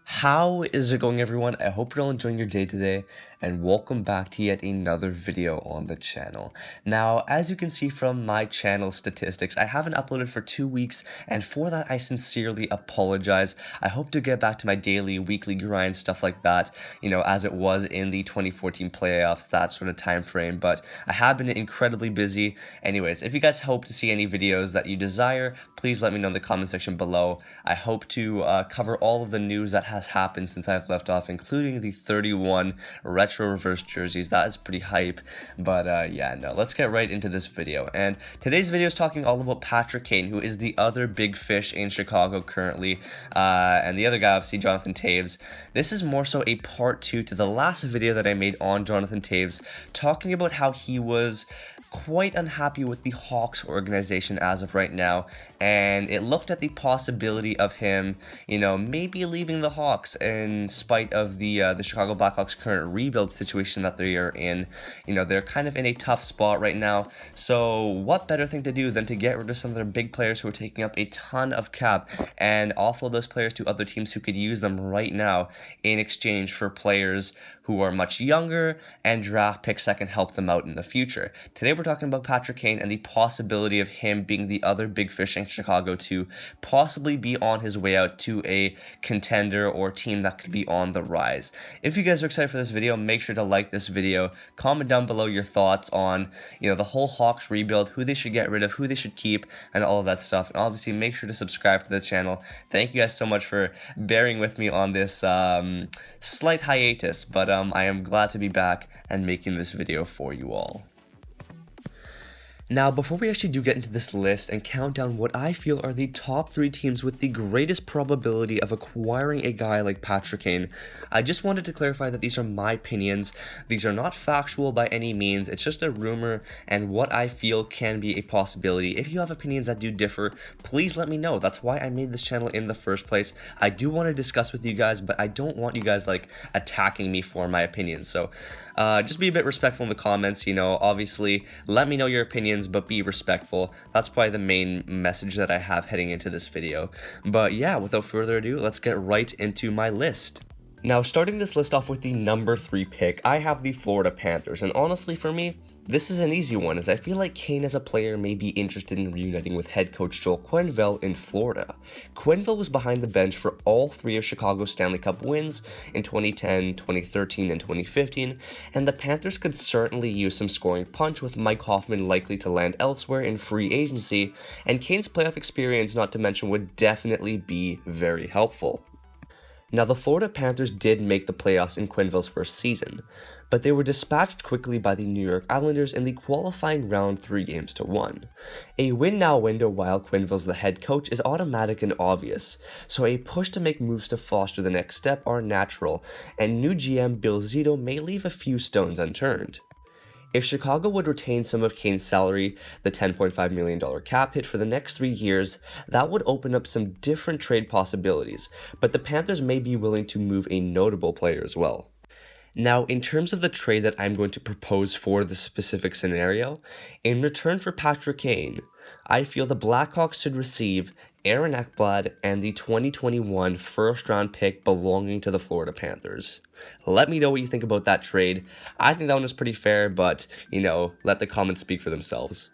How is it going, everyone? I hope you're all enjoying your day today, and welcome back to yet another video on the channel. Now, as you can see from my channel statistics, I haven't uploaded for 2 weeks, and for that I sincerely apologize. I hope to get back to my daily, weekly grind, stuff like that, as it was in the 2014 playoffs, that sort of time frame, but I have been incredibly busy. Anyways, if you guys hope to see any videos that you desire, please let me know in the comment section below. I hope to cover all of the news that has happened since I've left off, including the 31 retro reverse jerseys. That is pretty hype, but let's get right into this video. And today's video is talking all about Patrick Kane, who is the other big fish in Chicago currently, and the other guy, obviously, Jonathan Toews. This is more so a part 2 to the last video that I made on Jonathan Toews, talking about how he was quite unhappy with the Hawks organization as of right now, and it looked at the possibility of him, maybe leaving the Hawks in spite of the Chicago Blackhawks' current rebuild situation that they are in. They're kind of in a tough spot right now, so what better thing to do than to get rid of some of their big players who are taking up a ton of cap and offload those players to other teams who could use them right now in exchange for players who are much younger and draft picks that can help them out in the future. Today we're talking about Patrick Kane and the possibility of him being the other big fish in Chicago to possibly be on his way out to a contender or team that could be on the rise. If you guys are excited for this video, make sure to like this video, comment down below your thoughts on the whole Hawks rebuild, who they should get rid of, who they should keep, and all of that stuff. And obviously make sure to subscribe to the channel. Thank you guys so much for bearing with me on this slight hiatus, but I am glad to be back and making this video for you all. Now, before we actually do get into this list and count down what I feel are the top 3 teams with the greatest probability of acquiring a guy like Patrick Kane, I just wanted to clarify that these are my opinions. These are not factual by any means. It's just a rumor and what I feel can be a possibility. If you have opinions that do differ, please let me know. That's why I made this channel in the first place. I do want to discuss with you guys, but I don't want you guys attacking me for my opinions. So just be a bit respectful in the comments. Obviously let me know your opinions, but be respectful. That's probably the main message that I have heading into this video. But yeah, without further ado, let's get right into my list. Now, starting this list off with the number 3 pick, I have the Florida Panthers, and honestly for me, this is an easy one, as I feel like Kane as a player may be interested in reuniting with head coach Joel Quenneville in Florida. Quenneville was behind the bench for all 3 of Chicago's Stanley Cup wins in 2010, 2013, and 2015, and the Panthers could certainly use some scoring punch with Mike Hoffman likely to land elsewhere in free agency, and Kane's playoff experience, not to mention, would definitely be very helpful. Now, the Florida Panthers did make the playoffs in Quenneville's first season, but they were dispatched quickly by the New York Islanders in the qualifying round 3-1. A win-now window while Quenneville's the head coach is automatic and obvious, so a push to make moves to foster the next step are natural, and new GM Bill Zito may leave a few stones unturned. If Chicago would retain some of Kane's salary, the $10.5 million cap hit for the next 3 years, that would open up some different trade possibilities, but the Panthers may be willing to move a notable player as well. Now, in terms of the trade that I'm going to propose for this specific scenario, in return for Patrick Kane, I feel the Blackhawks should receive Aaron Ekblad and the 2021 first-round pick belonging to the Florida Panthers. Let me know what you think about that trade. I think that one is pretty fair, but, let the comments speak for themselves.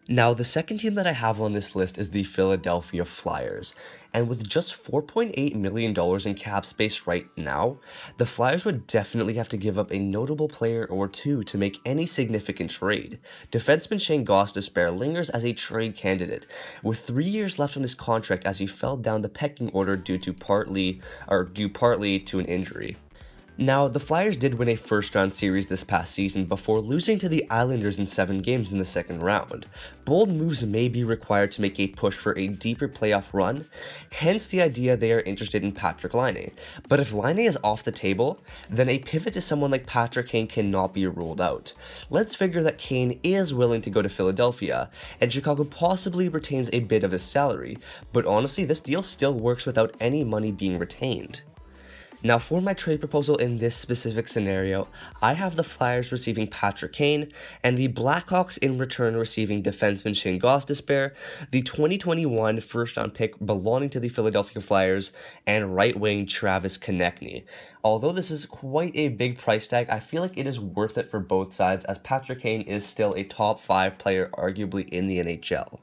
Now, the second team that I have on this list is the Philadelphia Flyers, and with just $4.8 million in cap space right now, the Flyers would definitely have to give up a notable player or two to make any significant trade. Defenseman Shane Gostisbehere lingers as a trade candidate, with 3 years left on his contract as he fell down the pecking order due partly to an injury. Now, the Flyers did win a first-round series this past season before losing to the Islanders in 7 games in the second round. Bold moves may be required to make a push for a deeper playoff run, hence the idea they are interested in Patrik Laine. But if Laine is off the table, then a pivot to someone like Patrick Kane cannot be ruled out. Let's figure that Kane is willing to go to Philadelphia, and Chicago possibly retains a bit of his salary, but honestly, this deal still works without any money being retained. Now, for my trade proposal in this specific scenario, I have the Flyers receiving Patrick Kane, and the Blackhawks in return receiving defenseman Shane Gostisbehere, the 2021 first-round pick belonging to the Philadelphia Flyers, and right-wing Travis Konechny. Although this is quite a big price tag, I feel like it is worth it for both sides, as Patrick Kane is still a top 5 player arguably in the NHL.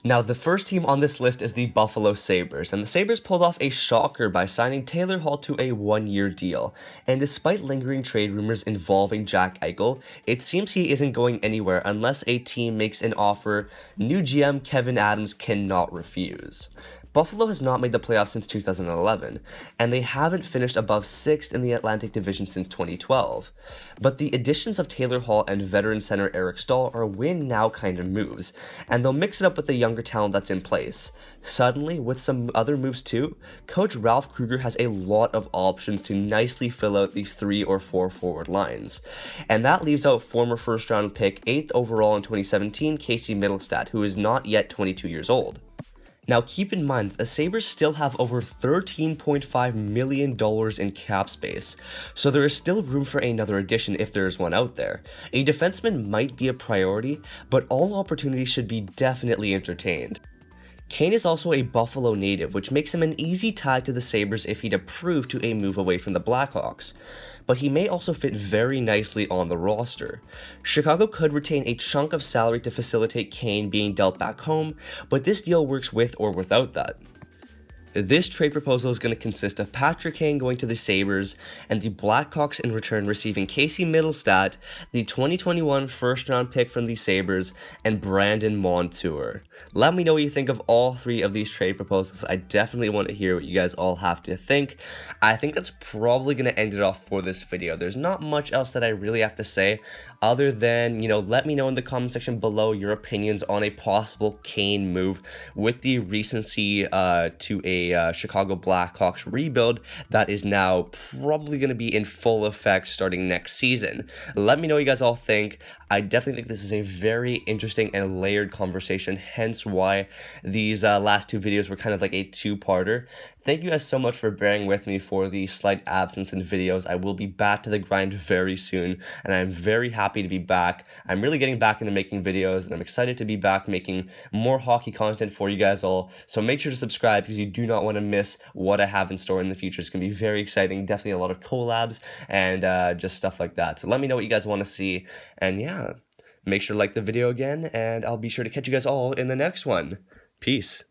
Now, the first team on this list is the Buffalo Sabres, and the Sabres pulled off a shocker by signing Taylor Hall to a one-year deal. And despite lingering trade rumors involving Jack Eichel, it seems he isn't going anywhere unless a team makes an offer new GM Kevin Adams cannot refuse. Buffalo has not made the playoffs since 2011, and they haven't finished above 6th in the Atlantic Division since 2012. But the additions of Taylor Hall and veteran center Eric Staal are win-now kind of moves, and they'll mix it up with the younger talent that's in place. Suddenly, with some other moves too, Coach Ralph Krueger has a lot of options to nicely fill out the 3 or 4 forward lines. And that leaves out former first-round pick 8th overall in 2017 Casey Mittelstadt, who is not yet 22 years old. Now, keep in mind that the Sabres still have over $13.5 million in cap space, so there is still room for another addition if there is one out there. A defenseman might be a priority, but all opportunities should be definitely entertained. Kane is also a Buffalo native, which makes him an easy tie to the Sabres if he'd approve to a move away from the Blackhawks. But he may also fit very nicely on the roster. Chicago could retain a chunk of salary to facilitate Kane being dealt back home, but this deal works with or without that. This trade proposal is going to consist of Patrick Kane going to the Sabres and the Blackhawks in return receiving Casey Mittelstadt, the 2021 first-round pick from the Sabres, and Brandon Montour. Let me know what you think of all 3 of these trade proposals. I definitely want to hear what you guys all have to think. I think that's probably going to end it off for this video. There's not much else that I really have to say other than, let me know in the comment section below your opinions on a possible Kane move with the recency to a Chicago Blackhawks rebuild that is now probably going to be in full effect starting next season. Let me know what you guys all think. I definitely think this is a very interesting and layered conversation, hence why these last 2 videos were kind of like a 2-parter. Thank you guys so much for bearing with me for the slight absence in videos. I will be back to the grind very soon, and I'm very happy to be back. I'm really getting back into making videos, and I'm excited to be back making more hockey content for you guys all. So make sure to subscribe because you do not want to miss what I have in store in the future. It's going to be very exciting, definitely a lot of collabs and just stuff like that. So let me know what you guys want to see, and yeah, make sure to like the video again, and I'll be sure to catch you guys all in the next one. Peace.